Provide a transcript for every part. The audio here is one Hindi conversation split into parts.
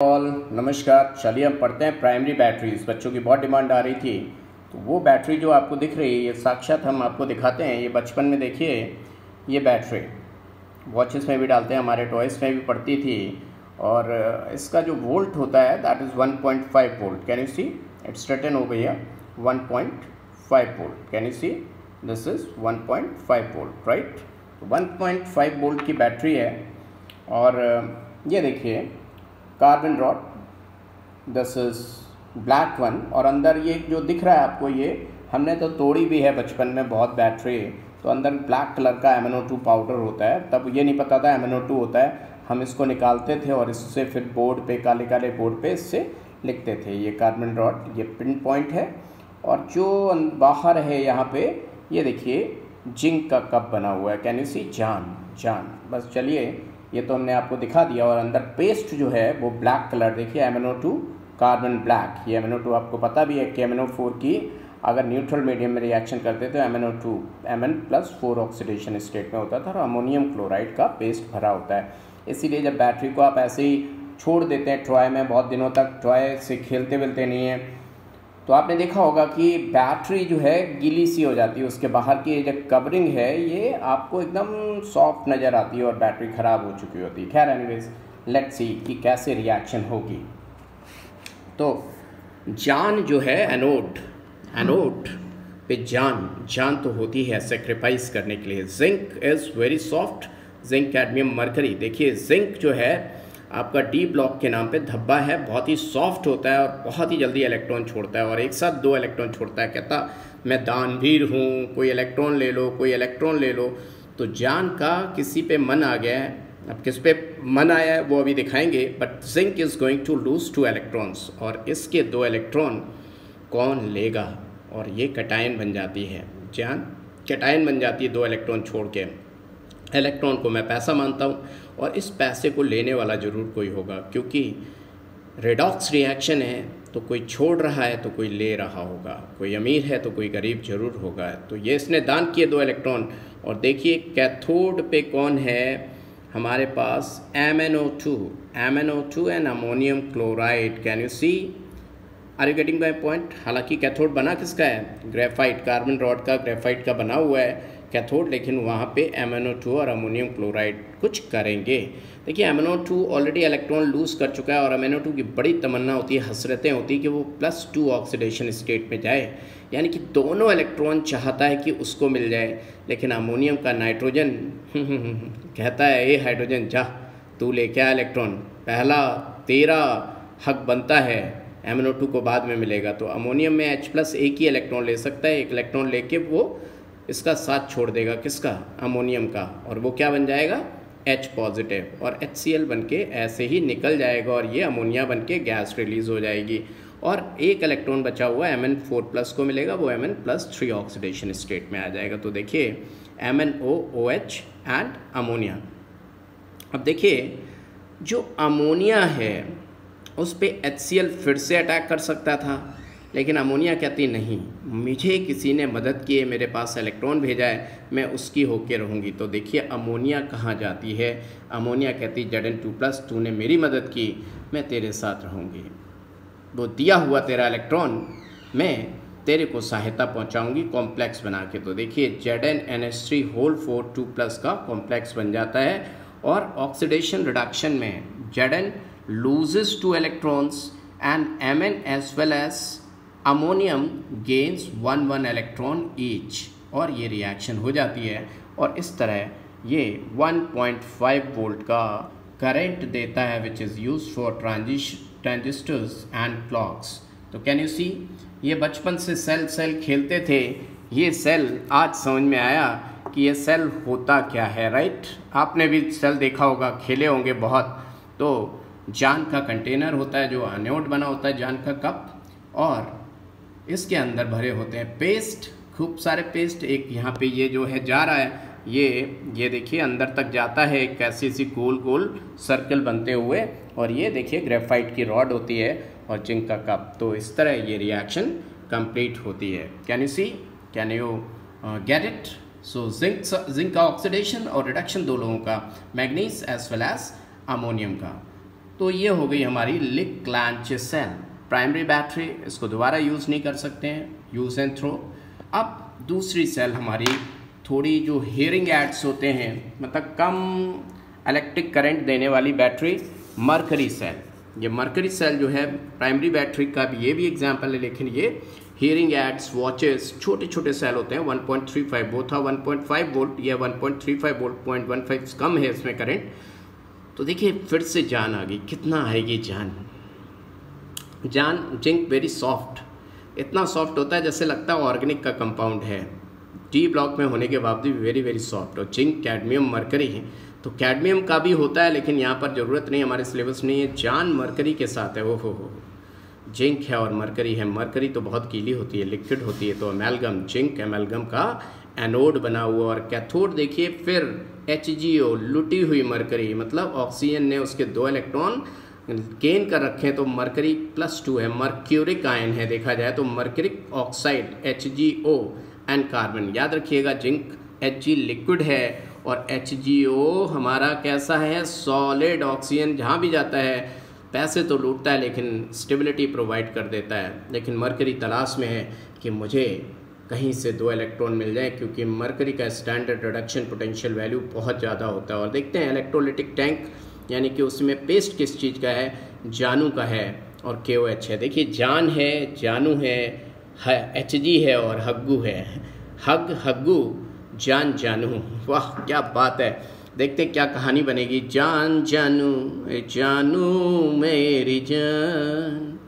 ऑल नमस्कार। चलिए हम पढ़ते हैं प्राइमरी बैटरीज। बच्चों की बहुत डिमांड आ रही थी, तो वो बैटरी जो आपको दिख रही है ये साक्षात हम आपको दिखाते हैं। ये बचपन में देखिए ये बैटरी वॉचेस में भी डालते हैं, हमारे टॉयज़ में भी पड़ती थी। और इसका जो वोल्ट होता है that is 1.5 volt. Can you see it's written हो गई है 1.5 volt. Can you see this is 1.5 volt right. तो 1.5 वोल्ट की बैटरी है। और ये देखिए carbon rod, this is black one. और अंदर ये जो दिख रहा है आपको, ये हमने तो तोड़ी भी है बचपन में बहुत बैटरी। तो अंदर ब्लैक कलर का MnO2 पाउडर होता है। तब ये नहीं पता था MnO2 होता है, हम इसको निकालते थे और इससे फिर बोर्ड पे, काले काले बोर्ड पे इससे लिखते थे। ये कार्बन रॉड, ये पिन पॉइंट है। और जो बाहर है यहाँ पे ये देखिए जिंक का कप बना हुआ है। कैन यू सी जान। बस चलिए ये तो हमने आपको दिखा दिया। और अंदर पेस्ट जो है वो ब्लैक कलर, देखिए MnO2 कार्बन ब्लैक। ये MnO2 आपको पता भी है कि MnO4 की अगर न्यूट्रल मीडियम में रिएक्शन करते तो MnO2 Mn+4 ऑक्सीडेशन स्टेट में होता था और अमोनियम क्लोराइड का पेस्ट भरा होता है। इसीलिए जब बैटरी को आप ऐसे ही छोड़ देते हैं टॉय में बहुत दिनों तक, टॉय से खेलते वेलते नहीं हैं, तो आपने देखा होगा कि बैटरी जो है गीली सी हो जाती है। उसके बाहर की जो कवरिंग है ये आपको एकदम सॉफ्ट नज़र आती है और बैटरी ख़राब हो चुकी होती है। खैर एनीवेज लेट्स सी कि कैसे रिएक्शन होगी। तो जान जो है एनोड पे जान तो होती है सेक्रीफाइस करने के लिए। Zinc is very soft, zinc cadmium mercury. देखिए जिंक जो है आपका डी ब्लॉक के नाम पे धब्बा है, बहुत ही सॉफ्ट होता है और बहुत ही जल्दी इलेक्ट्रॉन छोड़ता है। और एक साथ 2 इलेक्ट्रॉन छोड़ता है। कहता मैं दानवीर हूँ, कोई इलेक्ट्रॉन ले लो, कोई इलेक्ट्रॉन ले लो। तो जान का किसी पे मन आ गया है, अब किस पे मन आया है वो अभी दिखाएंगे। But zinc is going to lose 2 electrons और इसके 2 इलेक्ट्रॉन कौन लेगा? और ये कैटायन बन जाती है। जान कैटायन बन जाती है 2 इलेक्ट्रॉन छोड़ के। इलेक्ट्रॉन को मैं पैसा मानता हूँ और इस पैसे को लेने वाला ज़रूर कोई होगा, क्योंकि रेडॉक्स रिएक्शन है तो कोई छोड़ रहा है तो कोई ले रहा होगा, कोई अमीर है तो कोई गरीब जरूर होगा। तो ये इसने दान किए 2 इलेक्ट्रॉन। और देखिए कैथोड पे कौन है हमारे पास? MnO2 and ammonium chloride. Can you see, are you getting my point? हालांकि कैथोड बना किसका है? ग्रेफाइट, कार्बन रॉड का ग्रेफाइट का बना हुआ है कैथोड, लेकिन वहाँ पे MnO2 और अमोनियम क्लोराइड कुछ करेंगे। देखिए MnO2 ऑलरेडी इलेक्ट्रॉन लूज कर चुका है और MnO2 की बड़ी तमन्ना होती है, हसरतें होती है कि वो +2 ऑक्सीडेशन स्टेट में जाए, यानी कि दोनों इलेक्ट्रॉन चाहता है कि उसको मिल जाए। लेकिन अमोनियम का नाइट्रोजन कहता है ए हाइड्रोजन जा तू लेके आ इलेक्ट्रॉन, पहला तेरा हक बनता है, MnO2 को बाद में मिलेगा। तो अमोनियम में H+ एक ही इलेक्ट्रॉन ले सकता है, एक इलेक्ट्रॉन लेके वो इसका साथ छोड़ देगा, किसका? अमोनियम का। और वो क्या बन जाएगा? H पॉजिटिव और HCl बन के ऐसे ही निकल जाएगा और ये अमोनिया बन के गैस रिलीज़ हो जाएगी। और एक इलेक्ट्रॉन बचा हुआ Mn4+ को मिलेगा, वो Mn+3 ऑक्सीडेशन स्टेट में आ जाएगा। तो देखिए MnOOH एंड अमोनिया। अब देखिए जो अमोनिया है उस पर HCl फिर से अटैक कर सकता था, लेकिन अमोनिया कहती नहीं, मुझे किसी ने मदद की है, मेरे पास इलेक्ट्रॉन भेजा है, मैं उसकी होके रहूँगी। तो देखिए अमोनिया कहाँ जाती है? अमोनिया कहती Zn2+, तूने मेरी मदद की, मैं तेरे साथ रहूँगी। वो दिया हुआ तेरा इलेक्ट्रॉन मैं तेरे को सहायता पहुँचाऊँगी कॉम्प्लेक्स बना के। तो देखिए ZnNH3 2+ का कॉम्प्लेक्स बन जाता है। और ऑक्सीडेशन रिडक्शन में Zn loses 2 electrons and Mn as well as ammonium gains 1 electron each, और ये रिएक्शन हो जाती है। और इस तरह ये 1.5 वोल्ट का करंट देता है which is use for transistors and clocks. तो कैन यू सी, ये बचपन से सेल खेलते थे, ये सेल आज समझ में आया कि ये सेल होता क्या है, राइट? आपने भी सेल देखा होगा, खेले होंगे बहुत। तो जान का कंटेनर होता है, जो एनोड बना होता है, जान का कप, और इसके अंदर भरे होते हैं पेस्ट, खूब सारे पेस्ट। एक यहाँ पे ये जो है जा रहा है, ये देखिए अंदर तक जाता है, कैसी सी गोल गोल सर्कल बनते हुए। और ये देखिए ग्रेफाइट की रॉड होती है और जिंक का कप। तो इस तरह ये रिएक्शन कंप्लीट होती है। Can you see, can you get it? So zinc का ऑक्सीडेशन और रिडक्शन 2 लोगों का, manganese as well as ammonium का। तो ये हो गई हमारी लिक्लांचे सेल प्राइमरी बैटरी, इसको दोबारा यूज़ नहीं कर सकते हैं, यूज़ एंड थ्रो। अब दूसरी सेल हमारी थोड़ी जो हियरिंग एड्स होते हैं, मतलब कम इलेक्ट्रिक करंट देने वाली बैटरी, मरकरी सेल। ये मरकरी सेल जो है प्राइमरी बैटरी का भी ये भी एग्जांपल है, लेकिन ये हियरिंग एड्स, वॉचेस, छोटे छोटे सेल होते हैं। 1.35 वो था 1.5 वोल्ट, या 1.35 वोल्ट, 0.15 कम है इसमें करंट। तो देखिए फिर से जान आ गई, कितना आएगी जान। जिंक वेरी सॉफ्ट, इतना सॉफ्ट होता है जैसे लगता है ऑर्गेनिक का कंपाउंड है, डी ब्लॉक में होने के बावजूद वेरी वेरी सॉफ्ट। और जिंक, कैडमियम, मरकरी है, तो कैडमियम का भी होता है लेकिन यहाँ पर ज़रूरत नहीं, हमारे सिलेबस नहीं है। जान मरकरी के साथ है, हो जिंक है और मरकरी है। मरकरी तो बहुत गीली होती है, लिक्विड होती है, तो एमेलगम, जिंक एमेलगम का एनोड बना हुआ, और कैथोड देखिए फिर HgO, लुटी हुई मरकरी, मतलब ऑक्सीजन ने उसके 2 इलेक्ट्रॉन गेन कर रखे हैं, तो मरकरी +2 है, मर्क्यूरिक आयन है देखा जाए तो, mercuric oxide HgO and carbon. याद रखिएगा जिंक Hg लिक्विड है और HgO हमारा कैसा है, सॉलिड। ऑक्सीजन जहाँ भी जाता है पैसे तो लूटता है लेकिन स्टेबिलिटी प्रोवाइड कर देता है। लेकिन मरकरी तलाश में है कि मुझे कहीं से 2 इलेक्ट्रॉन मिल जाए, क्योंकि मरकरी का स्टैंडर्ड रिडक्शन पोटेंशियल वैल्यू बहुत ज़्यादा होता है। और देखते हैं इलेक्ट्रोलिटिक टैंक, यानी कि उसमें पेस्ट किस चीज़ का है, जानू का है और KOH है। देखिए जान है, जानू है, Hg है और हग्गू है। हग्गू, जान, जानू, वाह क्या बात है। देखते क्या कहानी बनेगी। जान जानू, जानू मेरी जान।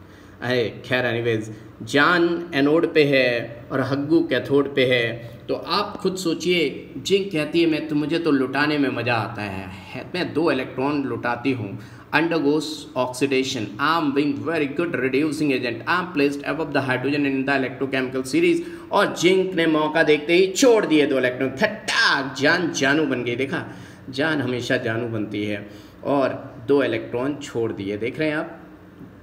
अरे खैर एनीवेज, जान एनोड पे है और हग्गू कैथोड पे है। तो आप खुद सोचिए, जिंक कहती है मुझे तो लुटाने में मज़ा आता है, मैं 2 इलेक्ट्रॉन लुटाती हूँ। undergoes oxidation, I am being very good reducing agent, I am placed above the hydrogen in the electrochemical series। और जिंक ने मौका देखते ही छोड़ दिए 2 इलेक्ट्रॉन, खट्टा, जान जानू बन गई। देखा, जान हमेशा जानू बनती है, और 2 इलेक्ट्रॉन छोड़ दिए। देख रहे हैं आप,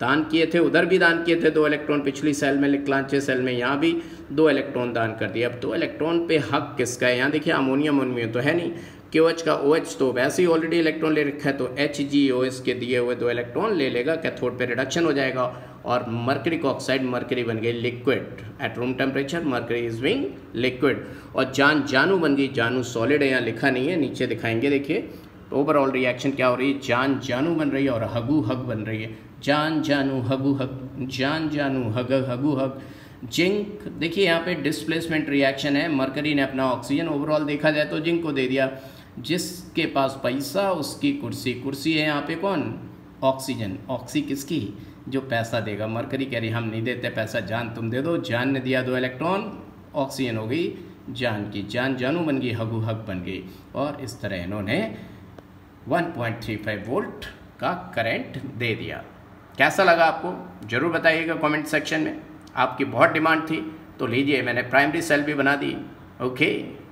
दान किए थे, उधर भी दान किए थे 2 इलेक्ट्रॉन, पिछली सेल में लिक्लांचे सेल में, यहाँ भी 2 इलेक्ट्रॉन दान कर दिए। अब 2 इलेक्ट्रॉन पे हक किसका है, यहाँ देखिए अमोनियम उनमें तो है नहीं, KOH का OH तो वैसे ही ऑलरेडी इलेक्ट्रॉन ले रखा है, तो HgO के दिए हुए 2 इलेक्ट्रॉन ले लेगा, कैथोड पे रिडक्शन हो जाएगा, और मर्क्यूरिक ऑक्साइड, मर्क्यूरी बन गई liquid at room temperature, mercury is being liquid. और जान जानू बन गई, जानू सॉलिड है, यहाँ लिखा नहीं है, नीचे दिखाएंगे। देखिए ओवरऑल रिएक्शन क्या हो रही है, जान जानू बन रही है और हगू हग बन रही है। जान जानू हगू हग, जान जानू हग हगू हग। जिंक देखिए यहाँ पे डिस्प्लेसमेंट रिएक्शन है, मरकरी ने अपना ऑक्सीजन ओवरऑल देखा जाए तो जिंक को दे दिया। जिसके पास पैसा उसकी कुर्सी, कुर्सी है यहाँ पे कौन, ऑक्सीजन, ऑक्सी किसकी, जो पैसा देगा। मरकरी कह रही हम नहीं देते पैसा, जान तुम दे दो। जान ने दिया 2 इलेक्ट्रॉन, ऑक्सीजन हो गई जान की, जान जानू बन गई, हगू हग बन गई। और इस तरह इन्होंने 1.35 वोल्ट का करंट दे दिया। कैसा लगा आपको ज़रूर बताइएगा कमेंट सेक्शन में। आपकी बहुत डिमांड थी तो लीजिए, मैंने प्राइमरी सेल भी बना दी। ओके।